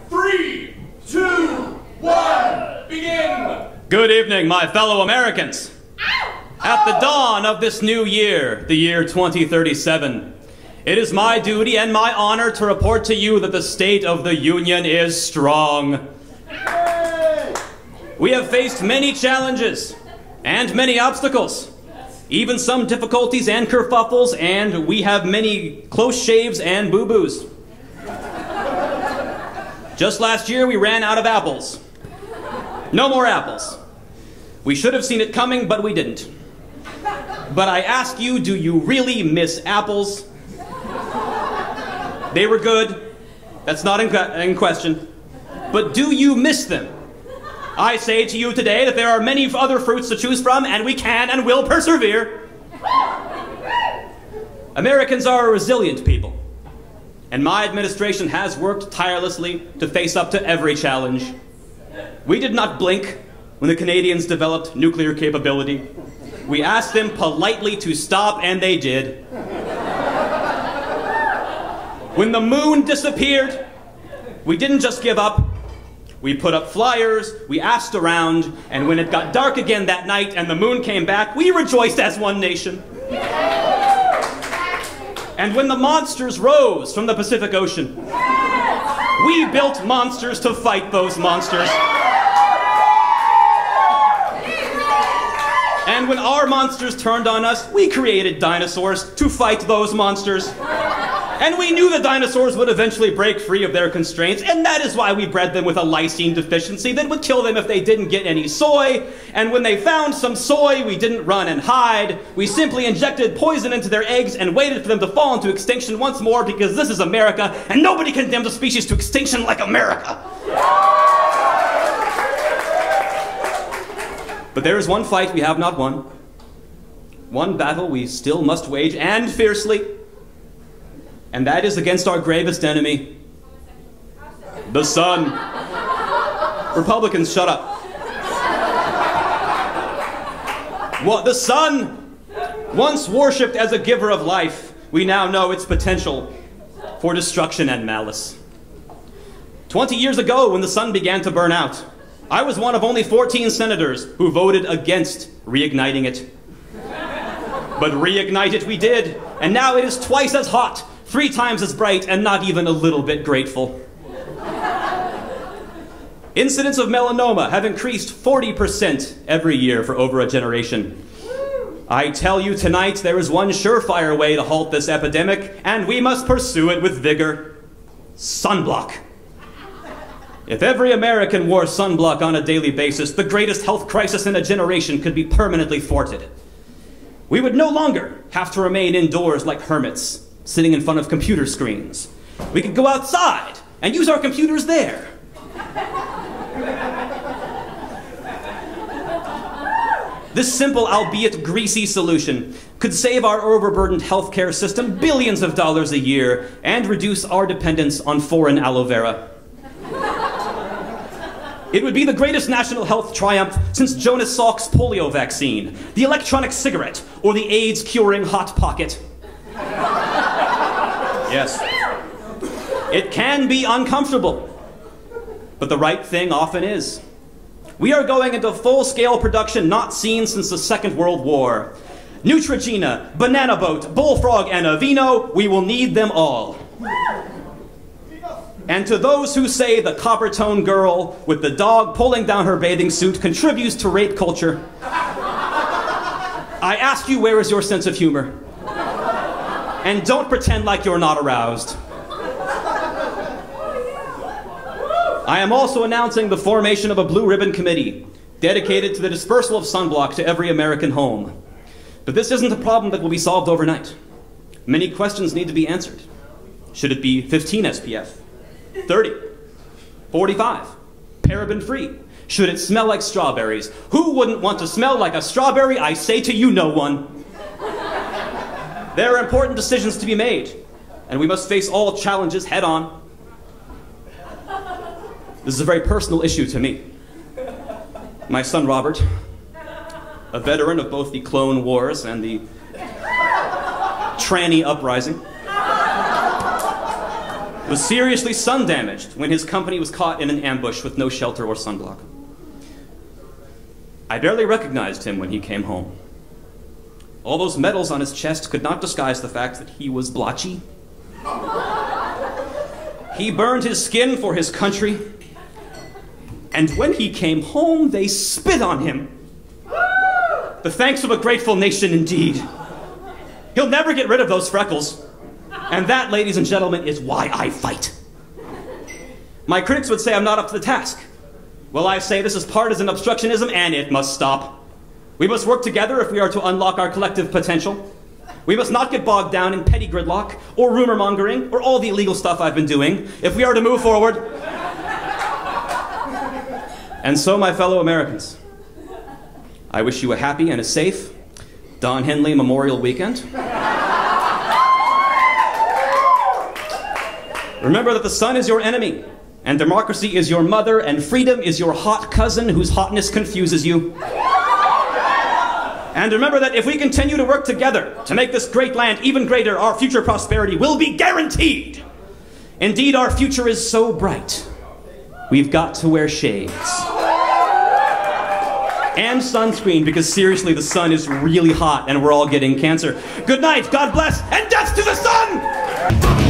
3, 2, 1, begin! Good evening, my fellow Americans. At the dawn of this new year, the year 2037, it is my duty and my honor to report to you that the state of the Union is strong. We have faced many challenges and many obstacles, even some difficulties and kerfuffles, and we have many close shaves and boo-boos. Just last year, we ran out of apples. No more apples. We should have seen it coming, but we didn't. But I ask you, do you really miss apples? They were good. That's not in question. But do you miss them? I say to you today that there are many other fruits to choose from, and we can and will persevere. Americans are a resilient people. And my administration has worked tirelessly to face up to every challenge. We did not blink when the Canadians developed nuclear capability. We asked them politely to stop, and they did. When the moon disappeared, we didn't just give up. We put up flyers, we asked around, and when it got dark again that night and the moon came back, we rejoiced as one nation. And when the monsters rose from the Pacific Ocean, we built monsters to fight those monsters. And when our monsters turned on us, we created dinosaurs to fight those monsters. And we knew the dinosaurs would eventually break free of their constraints, and that is why we bred them with a lysine deficiency that would kill them if they didn't get any soy. And when they found some soy, we didn't run and hide. We simply injected poison into their eggs and waited for them to fall into extinction once more, because this is America, and nobody condemns a species to extinction like America. But there is one fight we have not won. One battle we still must wage, and fiercely. And that is against our gravest enemy, the sun. Republicans, shut up. The sun, once worshipped as a giver of life, we now know its potential for destruction and malice. 20 years ago, when the sun began to burn out, I was one of only 14 senators who voted against reigniting it. But reignite it we did, and now it is twice as hot, 3 times as bright, and not even a little bit grateful. Incidents of melanoma have increased 40% every year for over a generation. I tell you tonight, there is one surefire way to halt this epidemic, and we must pursue it with vigor. Sunblock. If every American wore sunblock on a daily basis, the greatest health crisis in a generation could be permanently thwarted. We would no longer have to remain indoors like hermits, sitting in front of computer screens. We could go outside and use our computers there. This simple, albeit greasy solution could save our overburdened healthcare system billions of dollars a year and reduce our dependence on foreign aloe vera. It would be the greatest national health triumph since Jonas Salk's polio vaccine, the electronic cigarette, or the AIDS-curing Hot Pocket. Yes, it can be uncomfortable, but the right thing often is. We are going into full-scale production not seen since the Second World War. Neutrogena, Banana Boat, Bullfrog, and Aveeno, we will need them all. And to those who say the copper-tone girl with the dog pulling down her bathing suit contributes to rape culture, I ask you, where is your sense of humor? And don't pretend like you're not aroused. I am also announcing the formation of a blue ribbon committee dedicated to the dispersal of sunblock to every American home. But this isn't a problem that will be solved overnight. Many questions need to be answered. Should it be 15 SPF? 30? 45? Paraben-free? Should it smell like strawberries? Who wouldn't want to smell like a strawberry? I say to you, no one. There are important decisions to be made, and we must face all challenges head on. This is a very personal issue to me. My son Robert, a veteran of both the Clone Wars and the tranny uprising, was seriously sun damaged when his company was caught in an ambush with no shelter or sunblock. I barely recognized him when he came home. All those medals on his chest could not disguise the fact that he was blotchy. He burned his skin for his country, and when he came home, they spit on him. The thanks of a grateful nation indeed. He'll never get rid of those freckles. And that, ladies and gentlemen, is why I fight. My critics would say I'm not up to the task. Well, I say this is partisan obstructionism, and it must stop. We must work together if we are to unlock our collective potential. We must not get bogged down in petty gridlock, or rumor mongering, or all the illegal stuff I've been doing, if we are to move forward. And so, my fellow Americans, I wish you a happy and a safe Don Henley Memorial Weekend. Remember that the sun is your enemy, and democracy is your mother, and freedom is your hot cousin whose hotness confuses you. And remember that if we continue to work together to make this great land even greater, our future prosperity will be guaranteed. Indeed, our future is so bright, we've got to wear shades. And sunscreen, because seriously, the sun is really hot and we're all getting cancer. Good night, God bless, and death to the sun!